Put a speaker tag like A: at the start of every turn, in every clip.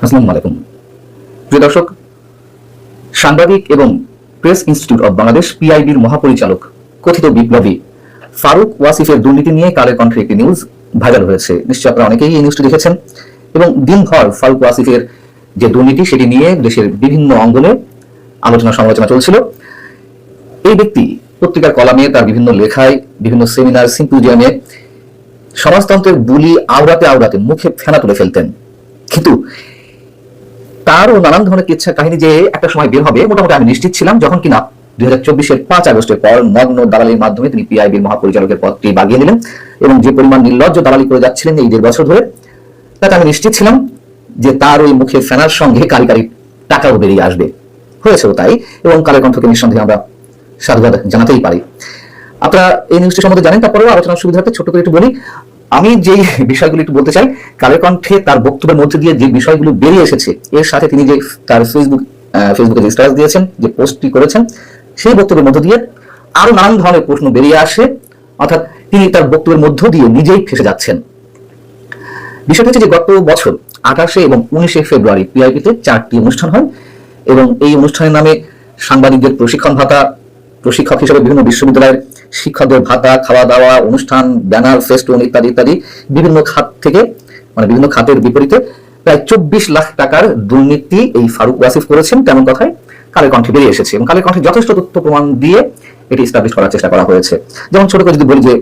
A: আসসালামু আলাইকুম প্রিয় দর্শক, সাংবাদিক এবং প্রেস ইনস্টিটিউট অব বাংলাদেশ পিআইবির মহাপরিচালক কথিত বিপ্লবী ফারুক ওয়াসিফের দুর্নীতি নিয়ে কালের কণ্ঠে একটি নিউজ ভাইরাল হয়েছে। নিশ্চয়ই আপনারা অনেকেই এই নিউজটি দেখেছেন এবং দিনভর ফারুক ওয়াসিফের যে দুর্নীতি সেটি নিয়ে দেশের বিভিন্ন অঙ্গনে আলোচনা সমালোচনা চলছিল। এই ব্যক্তি পত্রিকার কলামে, তার বিভিন্ন লেখায়, বিভিন্ন সেমিনার সিম্পোজিয়ামে সমাজতন্ত্রের বুলি আওড়াতে আওড়াতে মুখে ফেনা তুলে ফেলতেন। কিন্তু তারও নানান ধরনের কিচ্ছা কাহিনী যে একটা সময় বের হবে মোটামুটি আমি নিশ্চিত ছিলাম, যখন কিনা 2024-এর 5 আগস্টের পর নগ্ন দালালির মাধ্যমে তিনি পিআইবির মহাপরিচালকের পদটি বাগিয়ে নিলেন এবং যে পরিমাণ নির্লজ্জ দালালি করে যাচ্ছিলেন এই 1.5 বছর ধরে, তাতে আমি নিশ্চিত ছিলাম যে তার ওই মুখে ফেনার সঙ্গে কারি কারি টাকাও বেরিয়ে আসবে। হয়েছেও তাই, এবং কালের কণ্ঠকে নিঃসন্দেহে আমরা সাধুবাদ জানাতেই পারি। আপনারা এই নিউজটি সম্বন্ধে জানেন, তারপরেও আলোচনার সুবিধার্থে ছোট্ট করে একটু বলি। আমি যেই বিষয়গুলো একটু বলতে চাই, কালের কণ্ঠে তার বক্তব্যের মধ্যে দিয়ে যে বিষয়গুলো বেরিয়ে এসেছে, এর সাথে তিনি যে তার ফেসবুকে যে স্ট্যাটাস দিয়েছেন, যে পোস্টটি করেছেন, সেই বক্তব্যের মধ্য দিয়ে আরো নানান ধরনের প্রশ্ন বেরিয়ে আসে, অর্থাৎ তিনি তার বক্তব্যের মধ্য দিয়ে নিজেই ফেসে যাচ্ছেন। বিষয়টি হচ্ছে যে গত বছর 28 এবং 19 ফেব্রুয়ারি পিআইবিতে 4টি অনুষ্ঠান হয় এবং এই অনুষ্ঠানের নামে সাংবাদিকদের প্রশিক্ষণ ভাতা, প্রশিক্ষক হিসেবে বিভিন্ন বিশ্ববিদ্যালয়ের শিক্ষকদের ভাতা, খাওয়া দাওয়া, অনুষ্ঠান, ব্যানার, ফেস্টুন ইত্যাদি ইত্যাদি বিভিন্ন খাত থেকে, মানে বিভিন্ন খাতের বিপরীতে প্রায় 24 লাখ টাকার দুর্নীতি এই ফারুক ওয়াসিফ করেছেন, তেমন কথায় কালের কণ্ঠে বেরিয়ে এসেছে এবং কালের কণ্ঠে যথেষ্ট তথ্য প্রমাণ দিয়ে এটি এস্টাবলিশ করার চেষ্টা করা হয়েছে। যেমন ছোট করে যদি বলি যে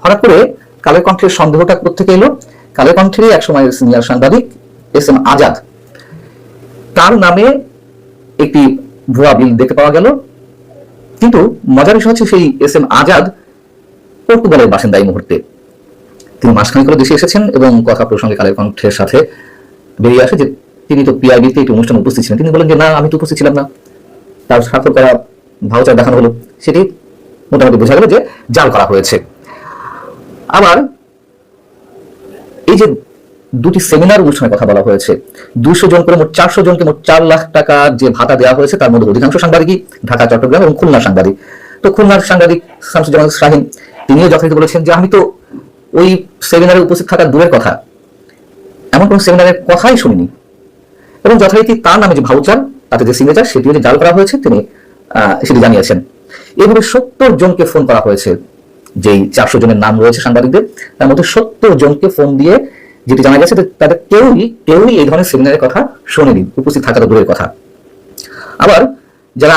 A: হঠাৎ করে কালের কণ্ঠের সন্দেহটা কোত্থেকে এলো, কালের কণ্ঠেরই এক সময় সিনিয়র সাংবাদিক SM আজাদ, তার নামে একটি ভুয়া বিল দেখতে পাওয়া গেল। কিন্তু মজার বিষয় হচ্ছে সেই SM আজাদ পর্তুগালের বাসিন্দা। এই মুহূর্তে তিনি মাসখানেক করে দেশে এসেছেন এবং কথা প্রসঙ্গে কালের কণ্ঠের সাথে বেরিয়ে আসে যে তিনি তো পিআইবিতে একটি অনুষ্ঠানে উপস্থিত ছিলেন। তিনি বলেন যে না, আমি তো উপস্থিত ছিলাম না। তার স্বাক্ষর করা ভাউচার দেখানো হলো, সেটি মোটামুটি বোঝা গেল যে জাল করা হয়েছে। আবার এই যে দুটি সেমিনার অনুষ্ঠানের কথা বলা হয়েছে, 200 জন করে মোট 400 জনকে মোট 4 লাখ টাকা যে ভাতা দেওয়া হয়েছে, তার মধ্যে অধিকাংশ সাংবাদিকই ঢাকা, চট্টগ্রাম এবং খুলনার সাংবাদিক। তো খুলনার সাংবাদিক শামসুজ্জামান শাহীন তিনিও যথাযথ বলেছেন যে আমি তো ওই সেমিনারে উপস্থিত থাকার দূরের কথা, এমন কোন সেমিনারের কথাই শুনিনি। এবং যথারীতি তার নামে যে ভাউচার, তাতে যে সিগনেচার, সেটিও যে জাল করা হয়েছে তিনি সেটি জানিয়েছেন। এইভাবে 70 জনকে ফোন করা হয়েছে, যেই 400 জনের নাম রয়েছে সাংবাদিকদের, তার মধ্যে 70 জনকে ফোন দিয়ে যেটি জানা গেছে তাদের কেউই এই ধরনের সেমিনারের কথা শোনেনি, উপস্থিত থাকার দূরের কথা। আবার যারা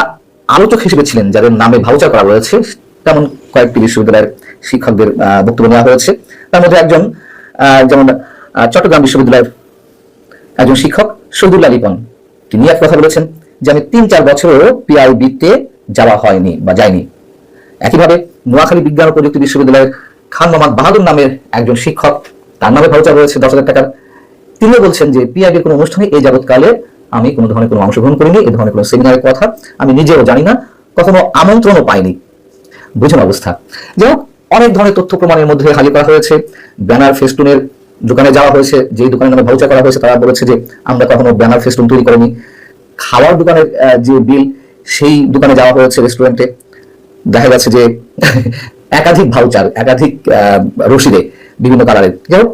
A: আলোচক হিসেবে ছিলেন, যাদের নামে ভাউচার করা রয়েছে, তেমন কয়েকটি বিশ্ববিদ্যালয়ের শিক্ষকদের বক্তব্য নেওয়া হয়েছে। তার মধ্যে একজন, যেমন চট্টগ্রাম বিশ্ববিদ্যালয়ের একজন শিক্ষক শহীদুল্লাহ লিপন, তিনি এক কথা বলেছেন যে আমি 3-4 বছরও পিআইবিতে যাওয়া হয়নি বা যায়নি। একইভাবে নোয়াখালী বিজ্ঞান ও প্রযুক্তি বিশ্ববিদ্যালয়ের খান মোহাম্মদ বাহাদুর নামের একজন শিক্ষক, তার নামে ভাউচার রয়েছে 10,000 টাকার। তিনিও বলছেন যে পিআইবির কোনো অনুষ্ঠানে এই যাবৎকালে আমি কোনো ধরনের কোনো অংশগ্রহণ করিনি, এই ধরনের কোনো সেমিনারের কথা আমি নিজেও জানি না, কখনো আমন্ত্রণও পাইনি। বুঝুন অবস্থা। যাই হোক, অনেক ধরনের তথ্য প্রমাণের মধ্যে হাজির করা হয়েছে। ব্যানার ফেস্টুনের দোকানে যাওয়া হয়েছে, যেই দোকানের নামে ভাউচার করা হয়েছে তারা বলেছে যে আমরা কখনো ব্যানার ফেস্টুন তৈরি করিনি। খাওয়ার দোকানের যে বিল, সেই দোকানে যাওয়া হয়েছে, রেস্টুরেন্টে দেখা যাচ্ছে যে একাধিক ভাউচার, একাধিক রসিদে বিভিন্ন কালারের। যাই হোক,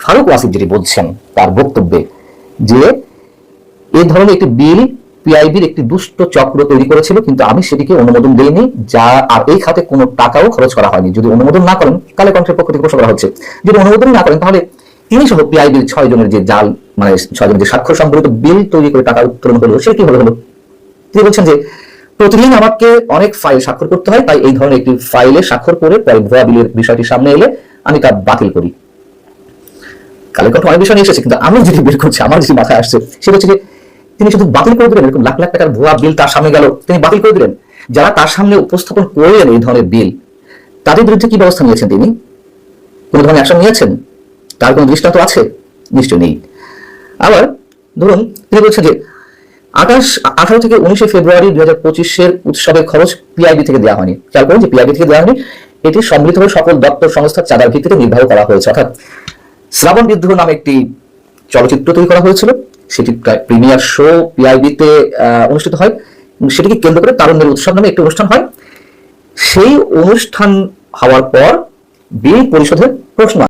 A: ফারুক ওয়াসিফ যেটি বলছেন তার বক্তব্যে যে এই ধরনের একটি বিল পিআইবির একটি দুষ্ট চক্র তৈরি করেছিল, কিন্তু আমি সেটিকে অনুমোদন দেইনি, যা আর এই খাতে কোনো টাকাও খরচ করা হয়নি। যদি অনুমোদন না করেন, কালের কণ্ঠের পক্ষ থেকে প্রশ্ন করা হচ্ছে, যদি অনুমোদন না করেন তাহলে তিনি সহ পিআইবির 6 জনের যে জাল, মানে 6 জনের যে স্বাক্ষর সম্বলিত বিল তৈরি করে টাকা উত্তোলন হলো, সে কিভাবে হলো? তিনি বলছেন যে প্রতিদিন আমাকে অনেক ফাইল স্বাক্ষর করতে হয়, তাই এই ধরনের একটি ফাইলে স্বাক্ষর করে পরে ভুয়া বিলের বিষয়টি সামনে এলে আমি তা বাতিল করি। কালের কণ্ঠ অনেক বিষয় নিয়ে এসেছে, কিন্তু আমি যেটি বের করছি, আমার যেটি মাথায় আসছে সেটা হচ্ছে যে তিনি শুধু বাতিল করে দিলেন, এরকম লাখ লাখ টাকার ভুয়া বিল তার সামনে গেল, তিনি বাতিল করে দিলেন। যারা তার সামনে উপস্থাপন করলেন এই ধরনের বিল, তাদের বিরুদ্ধে কি ব্যবস্থা নিয়েছেন তিনি? কোনো ধরনের অ্যাকশন নিয়েছেন? তার কোনো দৃষ্টান্ত আছে? নিশ্চয় নেই। আবার ধরুন, তিনি বলছেন যে 18 থেকে 19 ফেব্রুয়ারি 2025-এর উৎসবের খরচ পিআইবি থেকে দেওয়া হয়নি। খেয়াল করুন যে পিআইবি থেকে দেওয়া হয়নি, এটি সম্মিলিতভাবে সকল দপ্তর সংস্থার চাঁদার ভিত্তিতে নির্বাহ করা হয়েছে। অর্থাৎ শ্রাবণ বিদ্রোহ নামে একটি চলচ্চিত্র তৈরি করা হয়েছিল, সেটি প্রিমিয়ার শো পিআইবিতে অনুষ্ঠিত হয়, সেটিকে কেন্দ্র করে তারুণ্যের উৎসব নামে একটি অনুষ্ঠান হয়। সেই অনুষ্ঠান হওয়ার পর বিল পরিশোধের প্রশ্ন